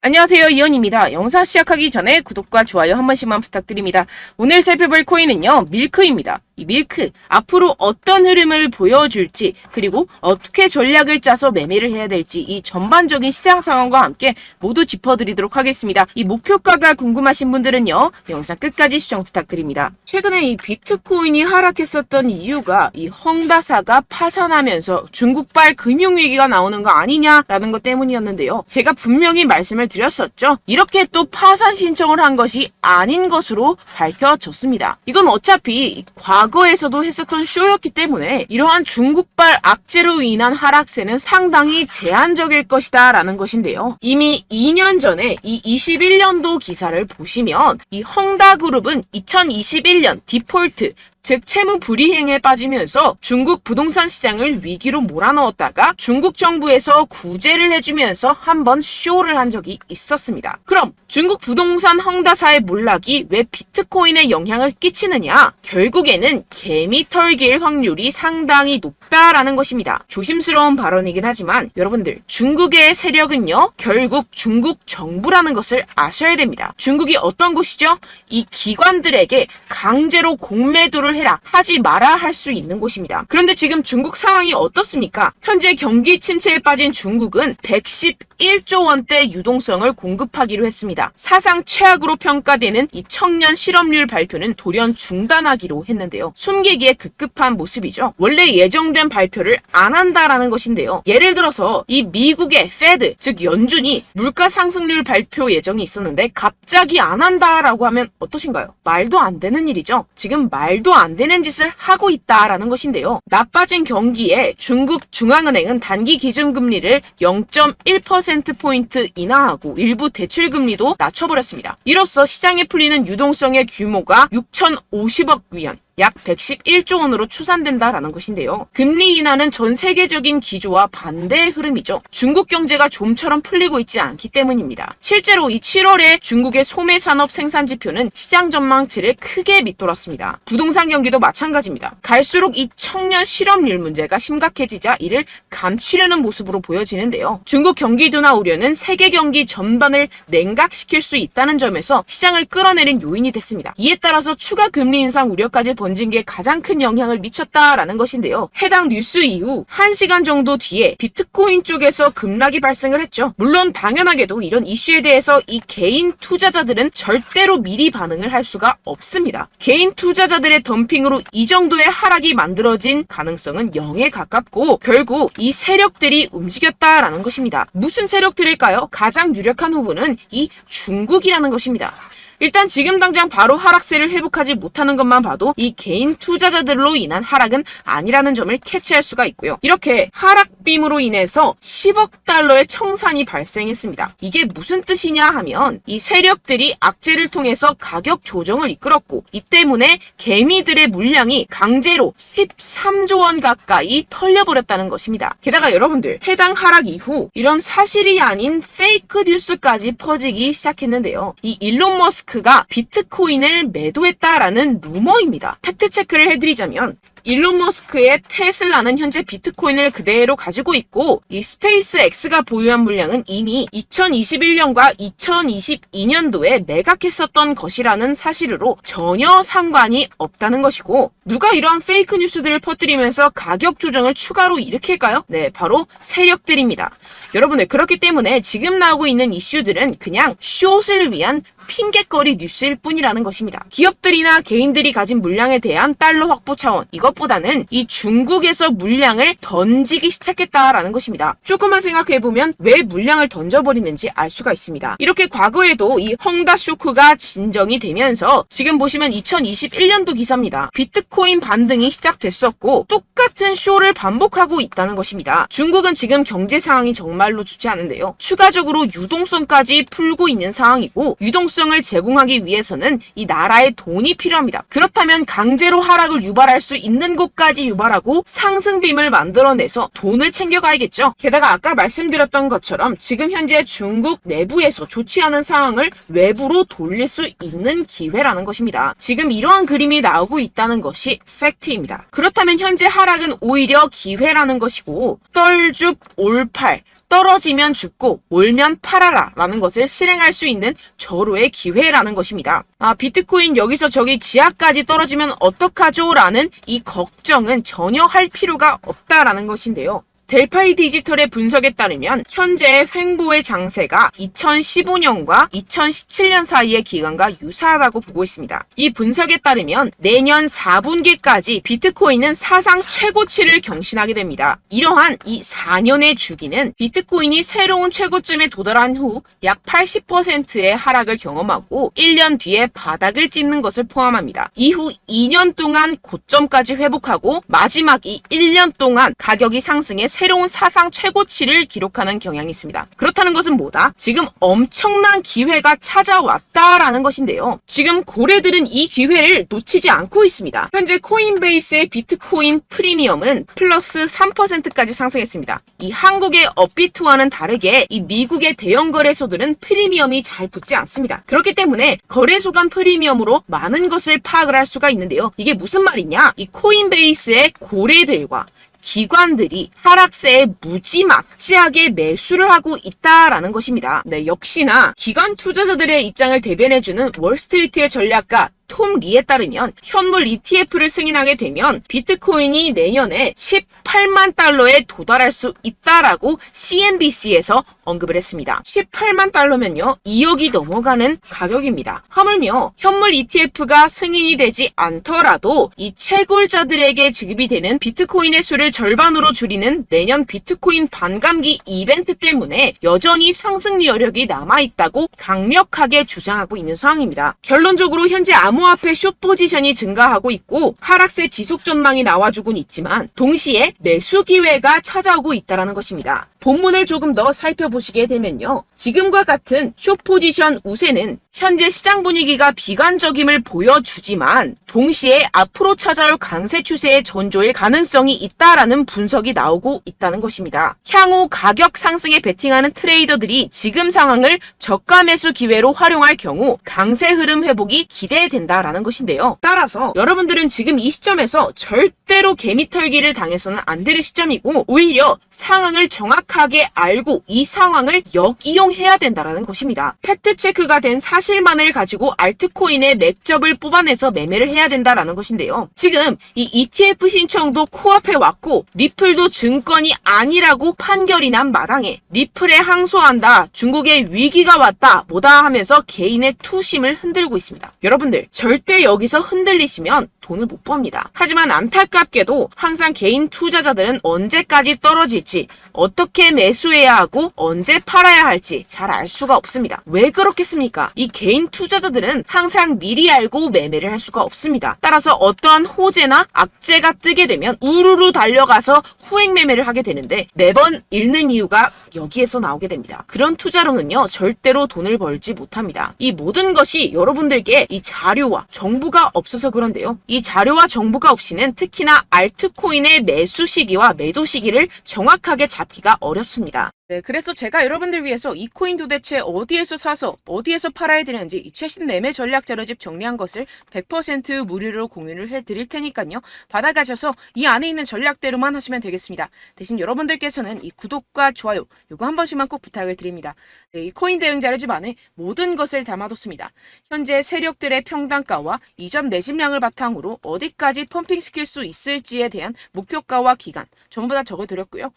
안녕하세요, 이현입니다. 영상 시작하기 전에 구독과 좋아요 한 번씩만 부탁드립니다. 오늘 살펴볼 코인은요, 밀크입니다. 이 밀크, 앞으로 어떤 흐름을 보여줄지, 그리고 어떻게 전략을 짜서 매매를 해야 될지, 이 전반적인 시장 상황과 함께 모두 짚어드리도록 하겠습니다. 이 목표가가 궁금하신 분들은요, 영상 끝까지 시청 부탁드립니다. 최근에 이 비트코인이 하락했었던 이유가 이 헝다사가 파산하면서 중국발 금융위기가 나오는 거 아니냐라는 것 때문이었는데요. 제가 분명히 말씀을 드렸었죠. 이렇게 또 파산 신청을 한 것이 아닌 것으로 밝혀졌습니다. 이건 어차피 과거에서도 했었던 쇼였기 때문에 이러한 중국발 악재로 인한 하락세는 상당히 제한적일 것이다 라는 것인데요. 이미 2년 전에 이 21년도 기사를 보시면 이 헝다그룹은 2021년 디폴트 즉 채무 불이행에 빠지면서 중국 부동산 시장을 위기로 몰아넣었다가 중국 정부에서 구제를 해주면서 한번 쇼를 한 적이 있었습니다. 그럼 중국 부동산 헝다사의 몰락이 왜 비트코인에 영향을 끼치느냐? 결국에는 개미 털길 확률이 상당히 높다라는 것입니다. 조심스러운 발언이긴 하지만 여러분들, 중국의 세력은요, 결국 중국 정부라는 것을 아셔야 됩니다. 중국이 어떤 곳이죠? 이 기관들에게 강제로 공매도를 해라, 하지 마라 할 수 있는 곳입니다. 그런데 지금 중국 상황이 어떻습니까? 현재 경기 침체에 빠진 중국은 111조 원대 유동성을 공급하기로 했습니다. 사상 최악으로 평가되는 이 청년 실업률 발표는 돌연 중단하기로 했는데요. 숨기기에 급급한 모습이죠. 원래 예정된 발표를 안 한다라는 것인데요. 예를 들어서 이 미국의 페드, 즉 연준이 물가 상승률 발표 예정이 있었는데 갑자기 안 한다라고 하면 어떠신가요? 말도 안 되는 일이죠. 지금 말도 안 되는 짓을 하고 있다라는 것인데요. 나빠진 경기에 중국 중앙은행은 단기 기준금리를 0.1%포인트 인하하고 일부 대출금리도 낮춰버렸습니다. 이로써 시장에 풀리는 유동성의 규모가 6,050억 위안, 약 111조 원으로 추산된다라는 것인데요. 금리 인하는 전 세계적인 기조와 반대의 흐름이죠. 중국 경제가 좀처럼 풀리고 있지 않기 때문입니다. 실제로 이 7월에 중국의 소매 산업 생산 지표는 시장 전망치를 크게 밑돌았습니다. 부동산 경기도 마찬가지입니다. 갈수록 이 청년 실업률 문제가 심각해지자 이를 감추려는 모습으로 보여지는데요. 중국 경기 둔화 우려는 세계 경기 전반을 냉각시킬 수 있다는 점에서 시장을 끌어내린 요인이 됐습니다. 이에 따라서 추가 금리 인상 우려까지 번진 게 가장 큰 영향을 미쳤다라는 것인데요. 해당 뉴스 이후 1시간 정도 뒤에 비트코인 쪽에서 급락이 발생을 했죠. 물론 당연하게도 이런 이슈에 대해서 이 개인 투자자들은 절대로 미리 반응을 할 수가 없습니다. 개인 투자자들의 덤핑으로 이 정도의 하락이 만들어진 가능성은 0에 가깝고 결국 이 세력들이 움직였다라는 것입니다. 무슨 세력들일까요? 가장 유력한 후보는 이 중국이라는 것입니다. 일단 지금 당장 바로 하락세를 회복하지 못하는 것만 봐도 이 개인 투자자들로 인한 하락은 아니라는 점을 캐치할 수가 있고요. 이렇게 하락빔으로 인해서 10억 달러의 청산이 발생했습니다. 이게 무슨 뜻이냐 하면 이 세력들이 악재를 통해서 가격 조정을 이끌었고 이 때문에 개미들의 물량이 강제로 13조 원 가까이 털려버렸다는 것입니다. 게다가 여러분들, 해당 하락 이후 이런 사실이 아닌 페이크 뉴스까지 퍼지기 시작했는데요. 이 일론 머스크가 비트코인을 매도했다라는 루머입니다. 팩트체크를 해드리자면 일론 머스크의 테슬라는 현재 비트코인을 그대로 가지고 있고 이 스페이스 X가 보유한 물량은 이미 2021년과 2022년도에 매각했었던 것이라는 사실으로 전혀 상관이 없다는 것이고, 누가 이러한 페이크 뉴스들을 퍼뜨리면서 가격 조정을 추가로 일으킬까요? 네, 바로 세력들입니다. 여러분들, 그렇기 때문에 지금 나오고 있는 이슈들은 그냥 숏을 위한 핑계거리 뉴스일 뿐이라는 것입니다. 기업들이나 개인들이 가진 물량에 대한 달러 확보 차원, 이것보다는 이 중국에서 물량을 던지기 시작했다라는 것입니다. 조금만 생각해보면 왜 물량을 던져버리는지 알 수가 있습니다. 이렇게 과거에도 이 헝다 쇼크가 진정이 되면서 지금 보시면 2021년도 기사입니다. 비트코인 반등이 시작됐었고 똑같은 쇼를 반복하고 있다는 것입니다. 중국은 지금 경제 상황이 정말로 좋지 않은데요. 추가적으로 유동성까지 풀고 있는 상황이고, 유동성을 제공하기 위해서는 이 나라의 돈이 필요합니다. 그렇다면 강제로 하락을 유발할 수 있는 곳까지 유발하고 상승빔을 만들어내서 돈을 챙겨가야겠죠. 게다가 아까 말씀드렸던 것처럼 지금 현재 중국 내부에서 좋지 않은 상황을 외부로 돌릴 수 있는 기회라는 것입니다. 지금 이러한 그림이 나오고 있다는 것이 팩트입니다. 그렇다면 현재 하락은 오히려 기회라는 것이고, 떨줍 올팔, 떨어지면 죽고 올면 팔아라 라는 것을 실행할 수 있는 절호의 기회라는 것입니다. 비트코인 여기서 저기 지하까지 떨어지면 어떡하죠? 라는 이 걱정은 전혀 할 필요가 없다라는 것인데요. 델파이 디지털의 분석에 따르면 현재 횡보의 장세가 2015년과 2017년 사이의 기간과 유사하다고 보고 있습니다. 이 분석에 따르면 내년 4분기까지 비트코인은 사상 최고치를 경신하게 됩니다. 이러한 이 4년의 주기는 비트코인이 새로운 최고점에 도달한 후 약 80%의 하락을 경험하고 1년 뒤에 바닥을 찍는 것을 포함합니다. 이후 2년 동안 고점까지 회복하고 마지막 이 1년 동안 가격이 상승해 새로운 사상 최고치를 기록하는 경향이 있습니다. 그렇다는 것은 뭐다? 지금 엄청난 기회가 찾아왔다라는 것인데요. 지금 고래들은 이 기회를 놓치지 않고 있습니다. 현재 코인베이스의 비트코인 프리미엄은 플러스 3%까지 상승했습니다. 이 한국의 업비트와는 다르게 이 미국의 대형 거래소들은 프리미엄이 잘 붙지 않습니다. 그렇기 때문에 거래소 간 프리미엄으로 많은 것을 파악을 할 수가 있는데요. 이게 무슨 말이냐? 이 코인베이스의 고래들과 기관들이 하락세에 무지막지하게 매수를 하고 있다라는 것입니다. 네, 역시나 기관 투자자들의 입장을 대변해주는 월스트리트의 전략가 톰 리에 따르면 현물 ETF를 승인하게 되면 비트코인이 내년에 18만 달러에 도달할 수 있다라고 CNBC에서 언급을 했습니다. 18만 달러면요 2억이 넘어가는 가격입니다. 하물며 현물 ETF가 승인이 되지 않더라도 이 채굴자들에게 지급이 되는 비트코인의 수를 절반으로 줄이는 내년 비트코인 반감기 이벤트 때문에 여전히 상승 여력이 남아있다고 강력하게 주장하고 있는 상황입니다. 결론적으로 현재 암호화폐 숏 포지션이 증가하고 있고 하락세 지속 전망이 나와주곤 있지만 동시에 매수 기회가 찾아오고 있다는 것입니다. 본문을 조금 더 살펴보시게 되면요. 지금과 같은 숏 포지션 우세는 현재 시장 분위기가 비관적임을 보여주지만 동시에 앞으로 찾아올 강세 추세의 전조일 가능성이 있다라는 분석이 나오고 있다는 것입니다. 향후 가격 상승에 베팅하는 트레이더들이 지금 상황을 저가 매수 기회로 활용할 경우 강세 흐름 회복이 기대된다라는 것인데요. 따라서 여러분들은 지금 이 시점에서 절대로 개미털기를 당해서는 안 될 시점이고 오히려 상황을 정확하게 알고 이 상황을 역이용해야 된다라는 것입니다. 팩트 체크가 된 사실만을 가지고 알트코인의 맥접을 뽑아내서 매매를 해야 된다라는 것인데요. 지금 이 ETF 신청도 코앞에 왔고 리플도 증권이 아니라고 판결이 난 마당에 리플에 항소한다, 중국의 위기가 왔다 뭐다 하면서 개인의 투심을 흔들고 있습니다. 여러분들 절대 여기서 흔들리시면 돈을 못 법니다. 하지만 안타깝게도 항상 개인 투자자들은 언제까지 떨어질지, 어떻게 매수해야 하고 언제 팔아야 할지 잘 알 수가 없습니다. 왜 그렇겠습니까? 이 개인 투자자들은 항상 미리 알고 매매를 할 수가 없습니다. 따라서 어떠한 호재나 악재가 뜨게 되면 우르르 달려가서 후행 매매를 하게 되는데 매번 잃는 이유가 여기에서 나오게 됩니다. 그런 투자로는요 절대로 돈을 벌지 못합니다. 이 모든 것이 여러분들께 이 자료와 정보가 없어서 그런데요. 이 자료와 정보가 없이는 특히나 알트코인의 매수 시기와 매도 시기를 정확하게 잡기가 어렵습니다. 네, 그래서 제가 여러분들 위해서 이 코인 도대체 어디에서 사서 어디에서 팔아야 되는지 이 최신 매매 전략 자료집 정리한 것을 100% 무료로 공유를 해드릴 테니까요. 받아가셔서 이 안에 있는 전략대로만 하시면 되겠습니다. 대신 여러분들께서는 이 구독과 좋아요 요거 한 번씩만 꼭 부탁을 드립니다. 네, 이 코인 대응 자료집 안에 모든 것을 담아뒀습니다. 현재 세력들의 평단가와 이점 내집량을 바탕으로 어디까지 펌핑시킬 수 있을지에 대한 목표가와 기간 전부 다 적어드렸고요.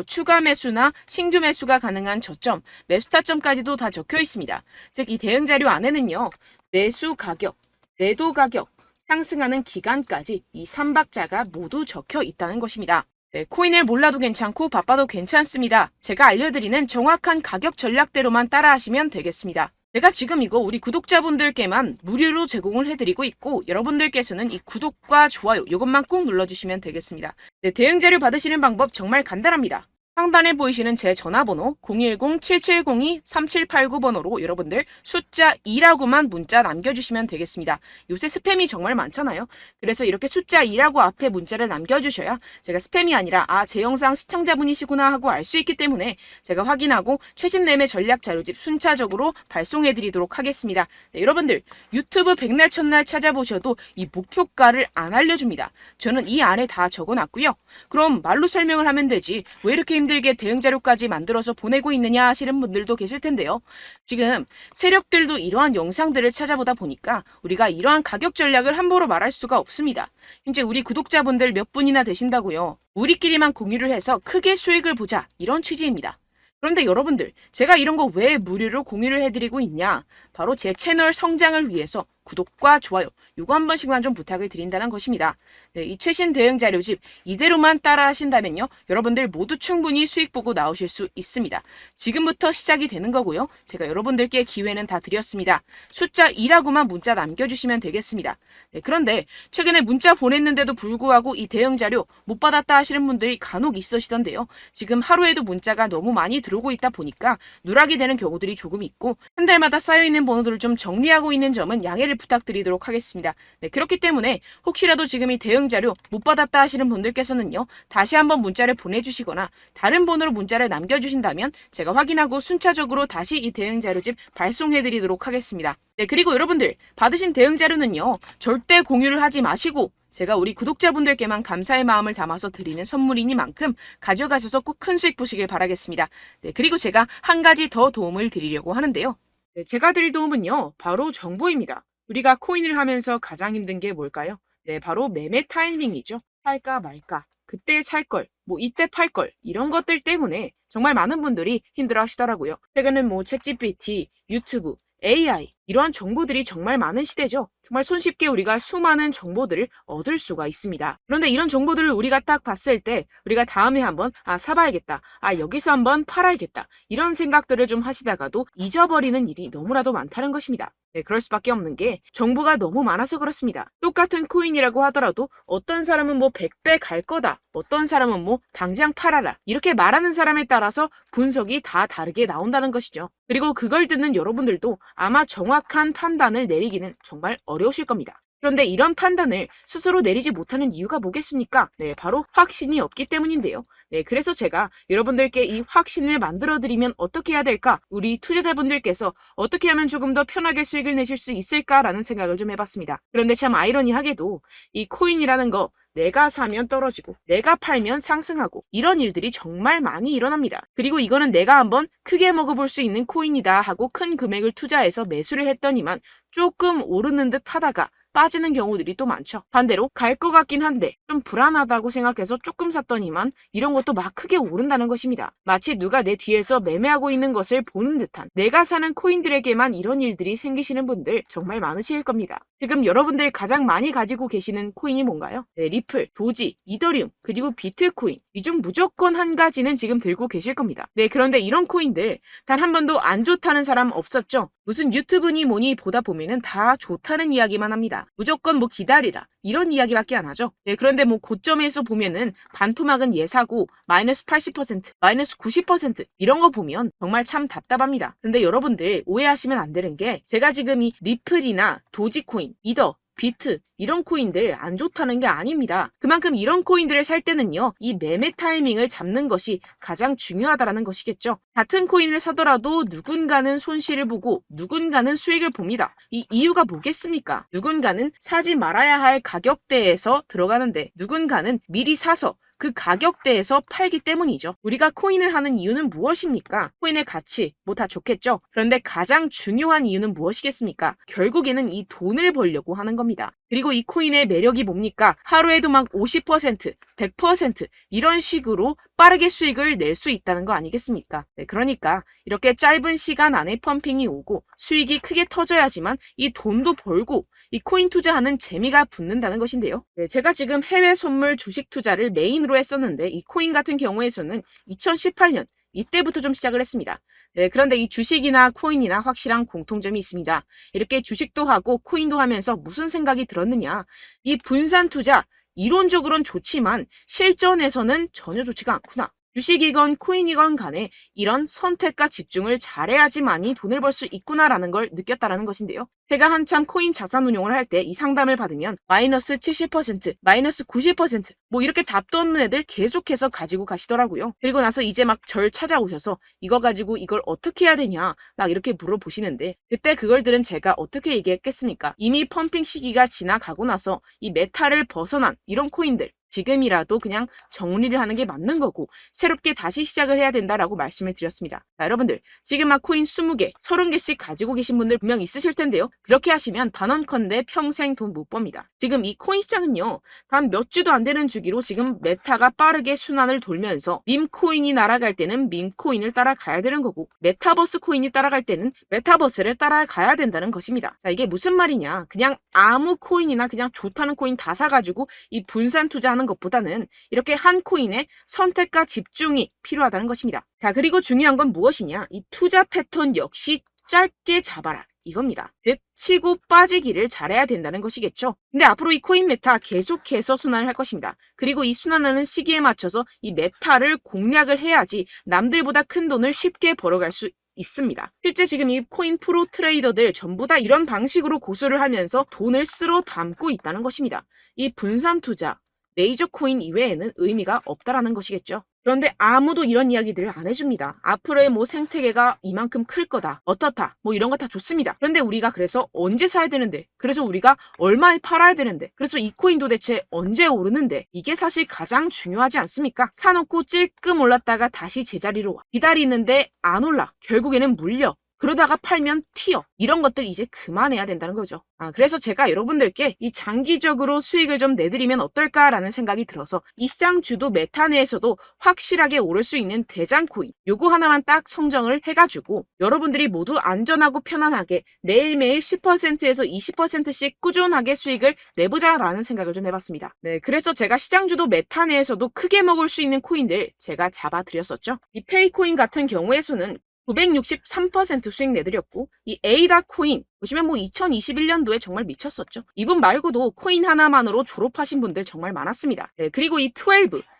추가 매수나 신규 매수가 가능한 저점, 매수 타점까지도 다 적혀 있습니다. 즉 이 대응 자료 안에는요. 매수 가격, 매도 가격, 상승하는 기간까지 이 3박자가 모두 적혀 있다는 것입니다. 네, 코인을 몰라도 괜찮고 바빠도 괜찮습니다. 제가 알려드리는 정확한 가격 전략대로만 따라하시면 되겠습니다. 제가 지금 이거 우리 구독자분들께만 무료로 제공을 해드리고 있고 여러분들께서는 이 구독과 좋아요 이것만 꼭 눌러주시면 되겠습니다. 네, 대응 자료 받으시는 방법 정말 간단합니다. 상단에 보이시는 제 전화번호 010-7702-3789번호로 여러분들 숫자 2라고만 문자 남겨주시면 되겠습니다. 요새 스팸이 정말 많잖아요. 그래서 이렇게 숫자 2라고 앞에 문자를 남겨주셔야 제가 스팸이 아니라 제 영상 시청자분이시구나 하고 알 수 있기 때문에 제가 확인하고 최신 매매 전략 자료집 순차적으로 발송해드리도록 하겠습니다. 네, 여러분들 유튜브 백날 첫날 찾아보셔도 이 목표가를 안 알려줍니다. 저는 이 안에 다 적어놨고요. 그럼 말로 설명을 하면 되지 왜 이렇게 힘들게 대응 자료까지 만들어서 보내고 있느냐 하시는 분들도 계실 텐데요. 지금 세력들도 이러한 영상들을 찾아보다 보니까 우리가 이러한 가격 전략을 함부로 말할 수가 없습니다. 현재 우리 구독자분들 몇 분이나 되신다고요. 우리끼리만 공유를 해서 크게 수익을 보자, 이런 취지입니다. 그런데 여러분들, 제가 이런 거 왜 무료로 공유를 해드리고 있냐? 바로 제 채널 성장을 위해서 구독과 좋아요, 요거 한 번씩만 좀 부탁을 드린다는 것입니다. 네, 이 최신 대응 자료집 이대로만 따라 하신다면요, 여러분들 모두 충분히 수익 보고 나오실 수 있습니다. 지금부터 시작이 되는 거고요. 제가 여러분들께 기회는 다 드렸습니다. 숫자 2라고만 문자 남겨주시면 되겠습니다. 네, 그런데 최근에 문자 보냈는데도 불구하고 이 대응 자료 못 받았다 하시는 분들이 간혹 있으시던데요. 지금 하루에도 문자가 너무 많이 들어오고 있다 보니까 누락이 되는 경우들이 조금 있고, 한 달마다 쌓여있는 번호들을 좀 정리하고 있는 점은 양해를 부탁드리도록 하겠습니다. 네, 그렇기 때문에 혹시라도 지금 이 대응 자료 못 받았다 하시는 분들께서는요, 다시 한번 문자를 보내주시거나 다른 번호로 문자를 남겨주신다면 제가 확인하고 순차적으로 다시 이 대응 자료집 발송해드리도록 하겠습니다. 네, 그리고 여러분들 받으신 대응 자료는요, 절대 공유를 하지 마시고 제가 우리 구독자분들께만 감사의 마음을 담아서 드리는 선물이니만큼 가져가셔서 꼭 큰 수익 보시길 바라겠습니다. 네, 그리고 제가 한 가지 더 도움을 드리려고 하는데요. 네, 제가 드릴 도움은요, 바로 정보입니다. 우리가 코인을 하면서 가장 힘든 게 뭘까요? 네, 바로 매매 타이밍이죠. 살까 말까, 그때 살 걸, 뭐 이때 팔 걸, 이런 것들 때문에 정말 많은 분들이 힘들어 하시더라고요. 최근엔 뭐 챗GPT, 유튜브, AI, 이러한 정보들이 정말 많은 시대죠. 정말 손쉽게 우리가 수많은 정보들을 얻을 수가 있습니다. 그런데 이런 정보들을 우리가 딱 봤을 때 우리가 다음에 한번 사봐야겠다, 여기서 한번 팔아야겠다, 이런 생각들을 좀 하시다가도 잊어버리는 일이 너무나도 많다는 것입니다. 네, 그럴 수밖에 없는 게 정보가 너무 많아서 그렇습니다. 똑같은 코인이라고 하더라도 어떤 사람은 뭐 100배 갈 거다, 어떤 사람은 뭐 당장 팔아라, 이렇게 말하는 사람에 따라서 분석이 다 다르게 나온다는 것이죠. 그리고 그걸 듣는 여러분들도 아마 정확한 판단을 내리기는 정말 어려우실 겁니다. 그런데 이런 판단을 스스로 내리지 못하는 이유가 뭐겠습니까? 네, 바로 확신이 없기 때문인데요. 네, 그래서 제가 여러분들께 이 확신을 만들어드리면 어떻게 해야 될까? 우리 투자자분들께서 어떻게 하면 조금 더 편하게 수익을 내실 수 있을까라는 생각을 좀 해봤습니다. 그런데 참 아이러니하게도 이 코인이라는 거, 내가 사면 떨어지고 내가 팔면 상승하고 이런 일들이 정말 많이 일어납니다. 그리고 이거는 내가 한번 크게 먹어볼 수 있는 코인이다 하고 큰 금액을 투자해서 매수를 했더니만 조금 오르는 듯 하다가 빠지는 경우들이 또 많죠. 반대로 갈 것 같긴 한데 좀 불안하다고 생각해서 조금 샀더니만 이런 것도 막 크게 오른다는 것입니다. 마치 누가 내 뒤에서 매매하고 있는 것을 보는 듯한, 내가 사는 코인들에게만 이런 일들이 생기시는 분들 정말 많으실 겁니다. 지금 여러분들 가장 많이 가지고 계시는 코인이 뭔가요? 네, 리플, 도지, 이더리움, 그리고 비트코인, 이 중 무조건 한 가지는 지금 들고 계실 겁니다. 네, 그런데 이런 코인들 단 한 번도 안 좋다는 사람 없었죠? 무슨 유튜브니 뭐니 보다 보면은 다 좋다는 이야기만 합니다. 무조건 뭐 기다리라, 이런 이야기밖에 안 하죠. 네, 그런데 뭐 고점에서 보면은 반토막은 예사고 마이너스 80%, 마이너스 90% 이런 거 보면 정말 참 답답합니다. 근데 여러분들 오해하시면 안 되는 게, 제가 지금 이 리플이나 도지코인, 이더, 비트 이런 코인들 안 좋다는 게 아닙니다. 그만큼 이런 코인들을 살 때는요, 이 매매 타이밍을 잡는 것이 가장 중요하다는 것이겠죠. 같은 코인을 사더라도 누군가는 손실을 보고 누군가는 수익을 봅니다. 이 이유가 뭐겠습니까? 누군가는 사지 말아야 할 가격대에서 들어가는데 누군가는 미리 사서 그 가격대에서 팔기 때문이죠. 우리가 코인을 하는 이유는 무엇입니까? 코인의 가치, 뭐 다 좋겠죠. 그런데 가장 중요한 이유는 무엇이겠습니까? 결국에는 이 돈을 벌려고 하는 겁니다. 그리고 이 코인의 매력이 뭡니까? 하루에도 막 50%, 100% 이런 식으로 빠르게 수익을 낼 수 있다는 거 아니겠습니까? 네, 그러니까 이렇게 짧은 시간 안에 펌핑이 오고 수익이 크게 터져야지만 이 돈도 벌고 이 코인 투자하는 재미가 붙는다는 것인데요. 네, 제가 지금 해외 선물 주식 투자를 메인으로 했었는데 이 코인 같은 경우에서는 2018년 이때부터 좀 시작을 했습니다. 네, 그런데 이 주식이나 코인이나 확실한 공통점이 있습니다. 이렇게 주식도 하고 코인도 하면서 무슨 생각이 들었느냐? 이 분산 투자, 이론적으로는 좋지만 실전에서는 전혀 좋지가 않구나. 주식이건 코인이건 간에 이런 선택과 집중을 잘해야지만이 돈을 벌 수 있구나라는 걸 느꼈다라는 것인데요. 제가 한참 코인 자산 운용을 할 때 이 상담을 받으면 마이너스 70%, 마이너스 90% 뭐 이렇게 답도 없는 애들 계속해서 가지고 가시더라고요. 그리고 나서 이제 막 절 찾아오셔서 이거 가지고 이걸 어떻게 해야 되냐 막 이렇게 물어보시는데, 그때 그걸 들은 제가 어떻게 얘기했겠습니까? 이미 펌핑 시기가 지나가고 나서 이 메타를 벗어난 이런 코인들, 지금이라도 그냥 정리를 하는 게 맞는 거고 새롭게 다시 시작을 해야 된다라고 말씀을 드렸습니다. 자, 여러분들 지금 막 코인 20개, 30개씩 가지고 계신 분들 분명 있으실 텐데요. 그렇게 하시면 단언컨대 평생 돈 못 법니다. 지금 이 코인 시장은요. 단 몇 주도 안 되는 주기로 지금 메타가 빠르게 순환을 돌면서 밈코인이 날아갈 때는 밈코인을 따라가야 되는 거고 메타버스 코인이 따라갈 때는 메타버스를 따라가야 된다는 것입니다. 자, 이게 무슨 말이냐. 그냥 아무 코인이나 그냥 좋다는 코인 다 사가지고 이 분산 투자하는 것보다는 이렇게 한 코인에 선택과 집중이 필요하다는 것입니다. 자, 그리고 중요한 건 무엇이냐. 이 투자 패턴 역시 짧게 잡아라. 이겁니다. 즉 치고 빠지기를 잘해야 된다는 것이겠죠. 근데 앞으로 이 코인 메타 계속해서 순환을 할 것입니다. 그리고 이 순환하는 시기에 맞춰서 이 메타를 공략을 해야지 남들보다 큰 돈을 쉽게 벌어갈 수 있습니다. 실제 지금 이 코인 프로 트레이더들 전부 다 이런 방식으로 고수를 하면서 돈을 쓸어 담고 있다는 것입니다. 이 분산 투자, 메이저 코인 이외에는 의미가 없다라는 것이겠죠. 그런데 아무도 이런 이야기들을 안 해줍니다. 앞으로의 뭐 생태계가 이만큼 클 거다. 어떻다. 뭐 이런 거 다 좋습니다. 그런데 우리가 그래서 언제 사야 되는데? 그래서 우리가 얼마에 팔아야 되는데? 그래서 이 코인 도대체 언제 오르는데? 이게 사실 가장 중요하지 않습니까? 사놓고 찔끔 올랐다가 다시 제자리로 와. 기다리는데 안 올라. 결국에는 물려. 그러다가 팔면 튀어. 이런 것들 이제 그만해야 된다는 거죠. 그래서 제가 여러분들께 이 장기적으로 수익을 좀 내드리면 어떨까라는 생각이 들어서 이 시장 주도 메타 내에서도 확실하게 오를 수 있는 대장 코인 요거 하나만 딱 선정을 해가지고 여러분들이 모두 안전하고 편안하게 매일매일 10%에서 20%씩 꾸준하게 수익을 내보자라는 생각을 좀 해봤습니다. 네, 그래서 제가 시장 주도 메타 내에서도 크게 먹을 수 있는 코인들 제가 잡아드렸었죠. 이 페이코인 같은 경우에서는 963% 수익 내드렸고 이 에이다 코인 보시면 뭐 2021년도에 정말 미쳤었죠. 이분 말고도 코인 하나만으로 졸업하신 분들 정말 많았습니다. 네, 그리고 이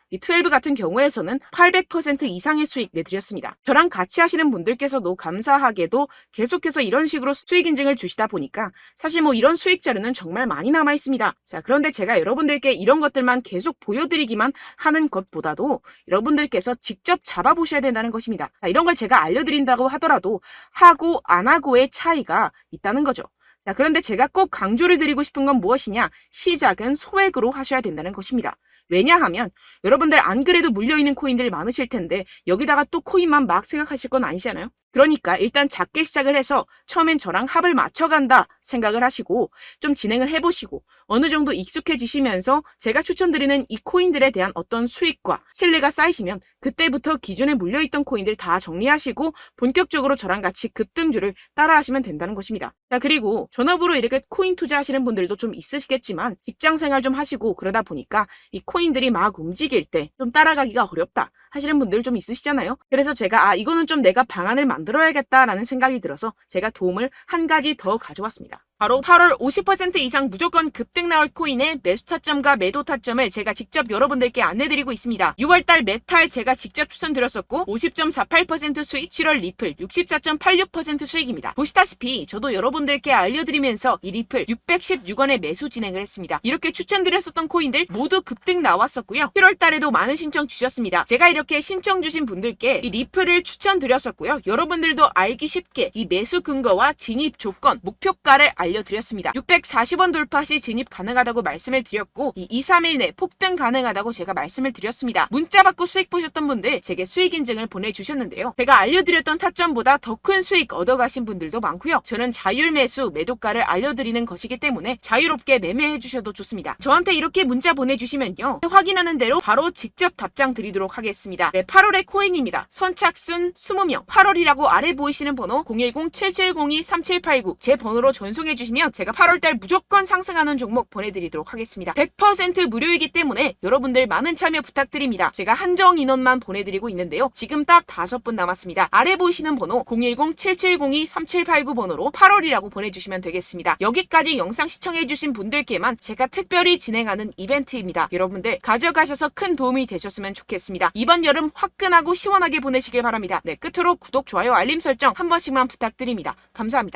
12 같은 경우에서는 800% 이상의 수익 내드렸습니다. 저랑 같이 하시는 분들께서도 감사하게도 계속해서 이런 식으로 수익 인증을 주시다 보니까 사실 뭐 이런 수익 자료는 정말 많이 남아 있습니다. 자, 그런데 제가 여러분들께 이런 것들만 계속 보여드리기만 하는 것보다도 여러분들께서 직접 잡아보셔야 된다는 것입니다. 자, 이런 걸 제가 알려드린다고 하더라도 하고 안 하고의 차이가 있다는 거죠. 자, 그런데 제가 꼭 강조를 드리고 싶은 건 무엇이냐? 시작은 소액으로 하셔야 된다는 것입니다. 왜냐하면 여러분들 안 그래도 물려있는 코인들 많으실 텐데 여기다가 또 코인만 막 생각하실 건 아니잖아요. 그러니까 일단 작게 시작을 해서 처음엔 저랑 합을 맞춰간다 생각을 하시고 좀 진행을 해보시고 어느 정도 익숙해지시면서 제가 추천드리는 이 코인들에 대한 어떤 수익과 신뢰가 쌓이시면 그때부터 기존에 물려있던 코인들 다 정리하시고 본격적으로 저랑 같이 급등주를 따라하시면 된다는 것입니다. 자, 그리고 전업으로 이렇게 코인 투자하시는 분들도 좀 있으시겠지만 직장생활 좀 하시고 그러다 보니까 이 코인들이 막 움직일 때 좀 따라가기가 어렵다 하시는 분들 좀 있으시잖아요. 그래서 제가 이거는 좀 내가 방안을 만들어야겠다라는 생각이 들어서 제가 도움을 한 가지 더 가져왔습니다. 바로 8월 50% 이상 무조건 급등 나올 코인의 매수 타점과 매도 타점을 제가 직접 여러분들께 안내드리고 있습니다. 6월달 메탈 제가 직접 추천드렸었고 50.48% 수익, 7월 리플 64.86% 수익입니다. 보시다시피 저도 여러분들께 알려드리면서 이 리플 616원에 매수 진행을 했습니다. 이렇게 추천드렸었던 코인들 모두 급등 나왔었고요. 7월달에도 많은 신청 주셨습니다. 제가 이렇게 신청 주신 분들께 이 리플을 추천드렸었고요. 여러분들도 알기 쉽게 이 매수 근거와 진입 조건, 목표가를 알려드렸습니다. 640원 돌파 시 진입 가능하다고 말씀을 드렸고 이 2-3일 내 폭등 가능하다고 제가 말씀을 드렸습니다. 문자 받고 수익 보셨던 분들 제게 수익 인증을 보내주셨는데요. 제가 알려드렸던 타점보다 더 큰 수익 얻어가신 분들도 많고요. 저는 자율 매수 매도가를 알려드리는 것이기 때문에 자유롭게 매매해 주셔도 좋습니다. 저한테 이렇게 문자 보내주시면요. 확인하는 대로 바로 직접 답장 드리도록 하겠습니다. 네, 8월의 코인입니다. 선착순 20명 8월이라고 아래 보이시는 번호 010-7702-3789 제 번호로 전송해 주시면 제가 8월달 무조건 상승하는 종목 보내드리도록 하겠습니다. 100% 무료이기 때문에 여러분들 많은 참여 부탁드립니다. 제가 한정 인원만 보내드리고 있는데요. 지금 딱 5분 남았습니다. 아래 보이시는 번호 010-7702-3789 번호로 8월이라고 보내주시면 되겠습니다. 여기까지 영상 시청해주신 분들께만 제가 특별히 진행하는 이벤트입니다. 여러분들 가져가셔서 큰 도움이 되셨으면 좋겠습니다. 이번 여름 화끈하고 시원하게 보내시길 바랍니다. 네, 끝으로 구독, 좋아요, 알림 설정 한 번씩만 부탁드립니다. 감사합니다.